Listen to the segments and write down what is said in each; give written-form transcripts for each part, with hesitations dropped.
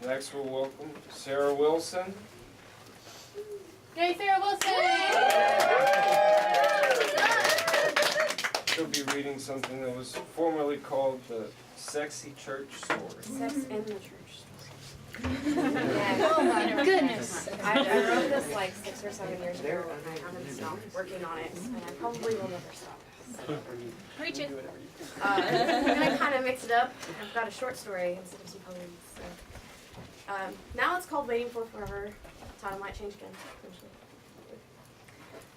Next we'll welcome Sarah Wilson. Yay, Sarah Wilson! She'll be reading something that was formerly called the Sexy Church Story. Sex in the church. Yeah. Oh my goodness. I wrote this like 6 or 7 years ago and I haven't stopped working on it and I probably will never stop. Preach it. And I kind of mixed it up. I've got a short story instead of some poems. So. Now it's called Waiting for Forever. Title might change again eventually.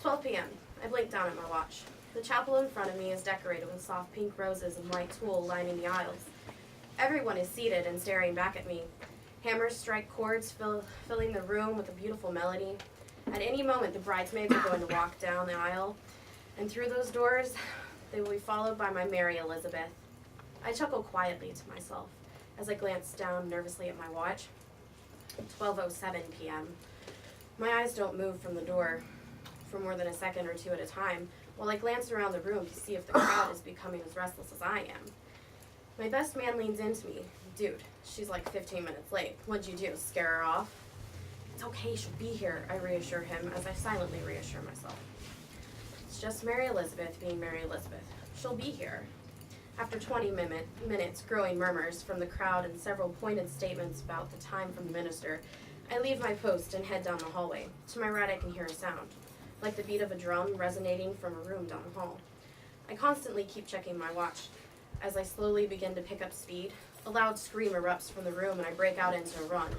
12 p.m. I blinked down at my watch. The chapel in front of me is decorated with soft pink roses and white tulle lining the aisles. Everyone is seated and staring back at me. Hammers strike chords, filling the room with a beautiful melody. At any moment, the bridesmaids are going to walk down the aisle, and through those doors, they will be followed by my Mary Elizabeth. I chuckle quietly to myself as I glance down nervously at my watch. 12:07 p.m. My eyes don't move from the door for more than a second or two at a time, while I glance around the room to see if the crowd is becoming as restless as I am. My best man leans into me. Dude, she's like 15 minutes late. What'd you do, scare her off? It's okay, she'll be here, I reassure him as I silently reassure myself. It's just Mary Elizabeth being Mary Elizabeth. She'll be here. After 20 minutes, growing murmurs from the crowd and several pointed statements about the time from the minister, I leave my post and head down the hallway. To my right, I can hear a sound, like the beat of a drum resonating from a room down the hall. I constantly keep checking my watch. As I slowly begin to pick up speed, a loud scream erupts from the room and I break out into a run.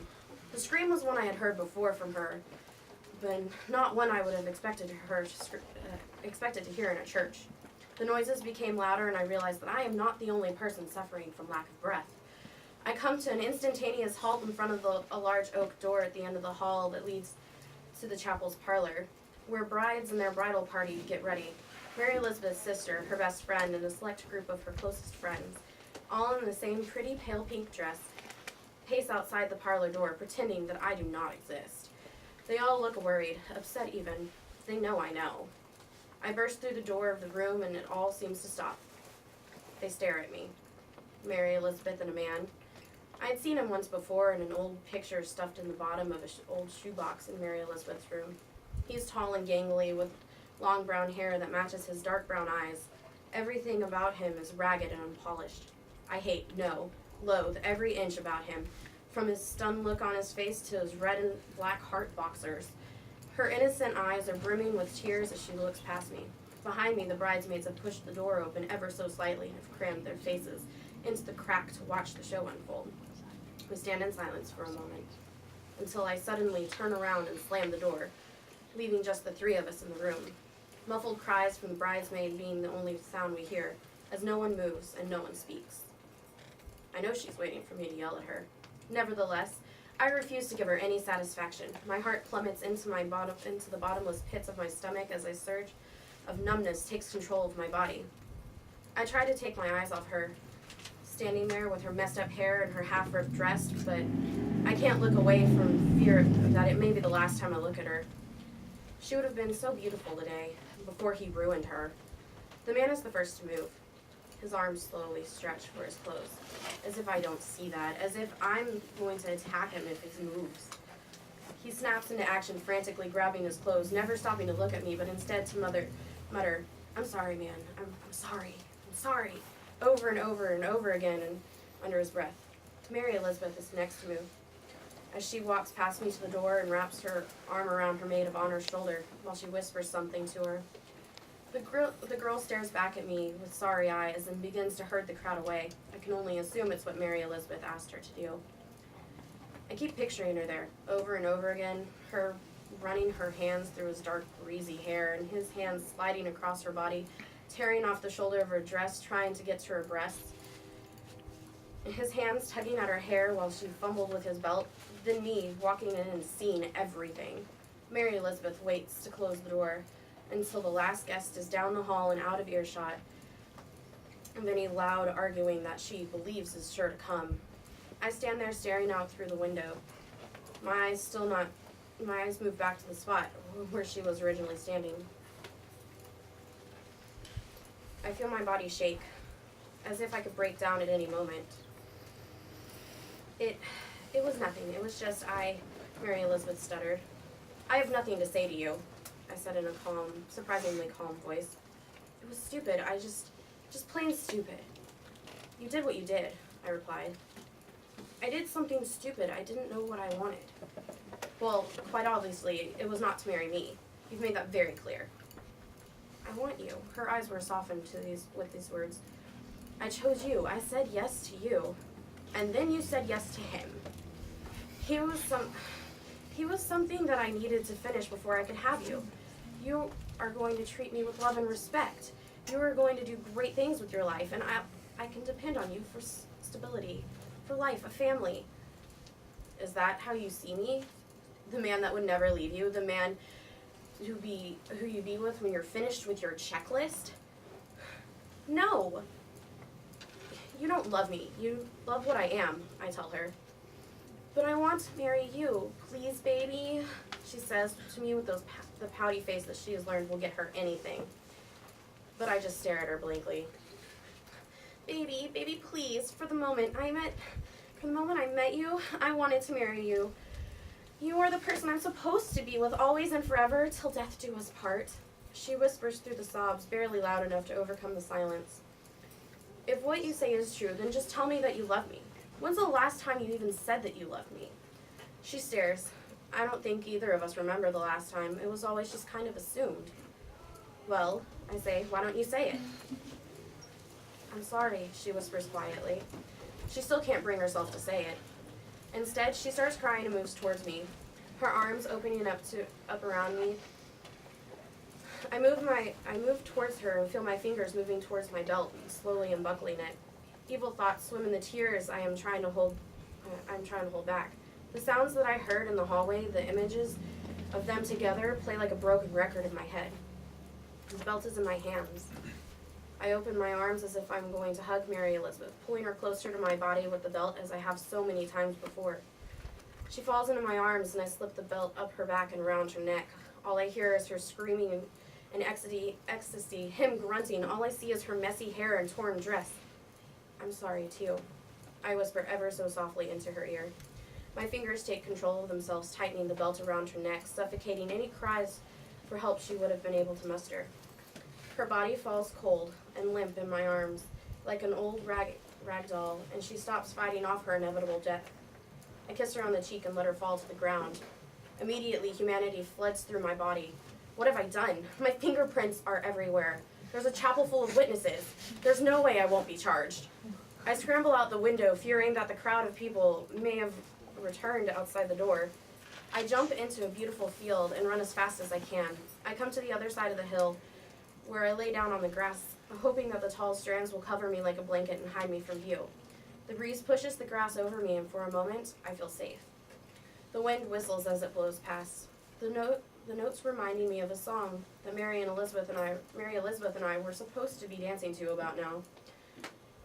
The scream was one I had heard before from her, but not one I would have expected to hear in a church. The noises became louder and I realized that I am not the only person suffering from lack of breath. I come to an instantaneous halt in front of a large oak door at the end of the hall that leads to the chapel's parlor, where brides and their bridal party get ready. Mary Elizabeth's sister, her best friend, and a select group of her closest friends, all in the same pretty pale pink dress, pace outside the parlor door, pretending that I do not exist. They all look worried, upset even. They know I know. I burst through the door of the room and it all seems to stop. They stare at me. Mary Elizabeth and a man. I had seen him once before in an old picture stuffed in the bottom of an old shoebox in Mary Elizabeth's room. He's tall and gangly with long brown hair that matches his dark brown eyes. Everything about him is ragged and unpolished. I hate, no, loathe every inch about him, from his stunned look on his face to his red and black heart boxers. Her innocent eyes are brimming with tears as she looks past me. Behind me, the bridesmaids have pushed the door open ever so slightly and have crammed their faces into the crack to watch the show unfold. We stand in silence for a moment, until I suddenly turn around and slam the door, leaving just the three of us in the room. Muffled cries from the bridesmaid being the only sound we hear, as no one moves and no one speaks. I know she's waiting for me to yell at her. Nevertheless, I refuse to give her any satisfaction. My heart plummets into the bottomless pits of my stomach as a surge of numbness takes control of my body. I try to take my eyes off her, standing there with her messed up hair and her half-ripped dress, but I can't look away from fear that it may be the last time I look at her. She would have been so beautiful today, before he ruined her. The man is the first to move. His arms slowly stretch for his clothes, as if I don't see that, as if I'm going to attack him if he moves. He snaps into action, frantically grabbing his clothes, never stopping to look at me, but instead to mutter, "I'm sorry, man, I'm sorry," over and over and over again and under his breath. Mary Elizabeth is next to move, as she walks past me to the door and wraps her arm around her maid of honor's shoulder while she whispers something to her. The girl stares back at me with sorry eyes and begins to herd the crowd away. I can only assume it's what Mary Elizabeth asked her to do. I keep picturing her there, over and over again, her running her hands through his dark, greasy hair, and his hands sliding across her body, tearing off the shoulder of her dress, trying to get to her breasts. His hands tugging at her hair while she fumbled with his belt, then me walking in and seeing everything. Mary Elizabeth waits to close the door until the last guest is down the hall and out of earshot, and then a loud arguing that she believes is sure to come. I stand there staring out through the window. My eyes move back to the spot where she was originally standing. I feel my body shake, as if I could break down at any moment. It It was nothing. It was just Mary Elizabeth stuttered. I have nothing to say to you, I said in a calm, surprisingly calm voice. It was stupid. Just plain stupid. You did what you did, I replied. I did something stupid. I didn't know what I wanted. Well, quite obviously, it was not to marry me. You've made that very clear. I want you. Her eyes were softened with these words. I chose you. I said yes to you. And then you said yes to him. He was something that I needed to finish before I could have you. You are going to treat me with love and respect. You are going to do great things with your life, and I can depend on you for stability, for life, a family. Is that how you see me? The man that would never leave you, the man who you be with when you're finished with your checklist? No. You don't love me. You love what I am, I tell her. But I want to marry you. Please, baby, she says to me with the pouty face that she has learned will get her anything. But I just stare at her blankly. Baby, please, for the moment I met you, I wanted to marry you. You are the person I'm supposed to be with always and forever till death do us part. She whispers through the sobs, barely loud enough to overcome the silence. If what you say is true, then just tell me that you love me. When's the last time you even said that you loved me? She stares. I don't think either of us remember the last time. It was always just kind of assumed. Well, I say, why don't you say it? I'm sorry, she whispers quietly. She still can't bring herself to say it. Instead, she starts crying and moves towards me, her arms opening up around me. I move towards her and feel my fingers moving towards my belt, slowly unbuckling it. Evil thoughts swim in the tears I'm trying to hold back. The sounds that I heard in the hallway, the images of them together, play like a broken record in my head. The belt is in my hands. I open my arms as if I'm going to hug Mary Elizabeth, pulling her closer to my body with the belt as I have so many times before. She falls into my arms and I slip the belt up her back and around her neck. All I hear is her screaming in ecstasy, him grunting. All I see is her messy hair and torn dress. I'm sorry, too, I whisper ever so softly into her ear. My fingers take control of themselves, tightening the belt around her neck, suffocating any cries for help she would have been able to muster. Her body falls cold and limp in my arms, like an old rag doll, and she stops fighting off her inevitable death. I kiss her on the cheek and let her fall to the ground. Immediately, humanity floods through my body. What have I done? My fingerprints are everywhere. There's a chapel full of witnesses. There's no way I won't be charged. I scramble out the window, fearing that the crowd of people may have returned outside the door. I jump into a beautiful field and run as fast as I can. I come to the other side of the hill, where I lay down on the grass, hoping that the tall strands will cover me like a blanket and hide me from view. The breeze pushes the grass over me, and for a moment, I feel safe. The wind whistles as it blows past. The notes reminding me of a song that Mary Elizabeth and I were supposed to be dancing to about now.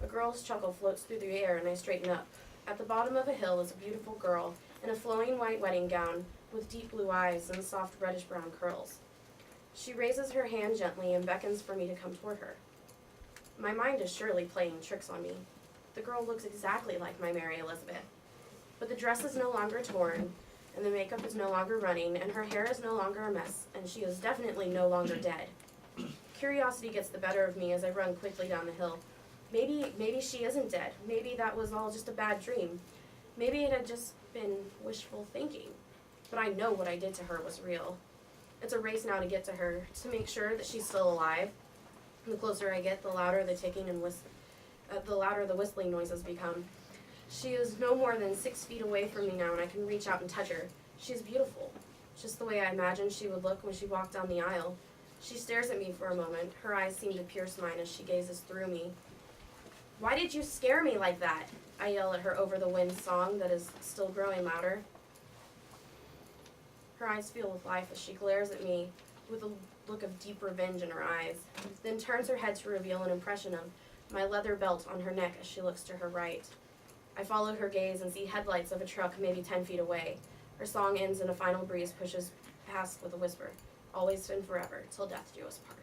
A girl's chuckle floats through the air, and I straighten up. At the bottom of a hill is a beautiful girl in a flowing white wedding gown with deep blue eyes and soft reddish-brown curls. She raises her hand gently and beckons for me to come toward her. My mind is surely playing tricks on me. The girl looks exactly like my Mary Elizabeth. But the dress is no longer torn, and the makeup is no longer running, and her hair is no longer a mess, and she is definitely no longer dead. Curiosity gets the better of me as I run quickly down the hill. Maybe she isn't dead. Maybe that was all just a bad dream. Maybe it had just been wishful thinking. But I know what I did to her was real. It's a race now to get to her, to make sure that she's still alive. The closer I get, the louder the ticking and the louder the whistling noises become. She is no more than 6 feet away from me now, and I can reach out and touch her. She's beautiful, just the way I imagined she would look when she walked down the aisle. She stares at me for a moment. Her eyes seem to pierce mine as she gazes through me. Why did you scare me like that? I yell at her over the wind song that is still growing louder. Her eyes fill with life as she glares at me with a look of deep revenge in her eyes, then turns her head to reveal an impression of my leather belt on her neck as she looks to her right. I follow her gaze and see headlights of a truck maybe 10 feet away. Her song ends and a final breeze pushes past with a whisper, always and forever, till death do us part.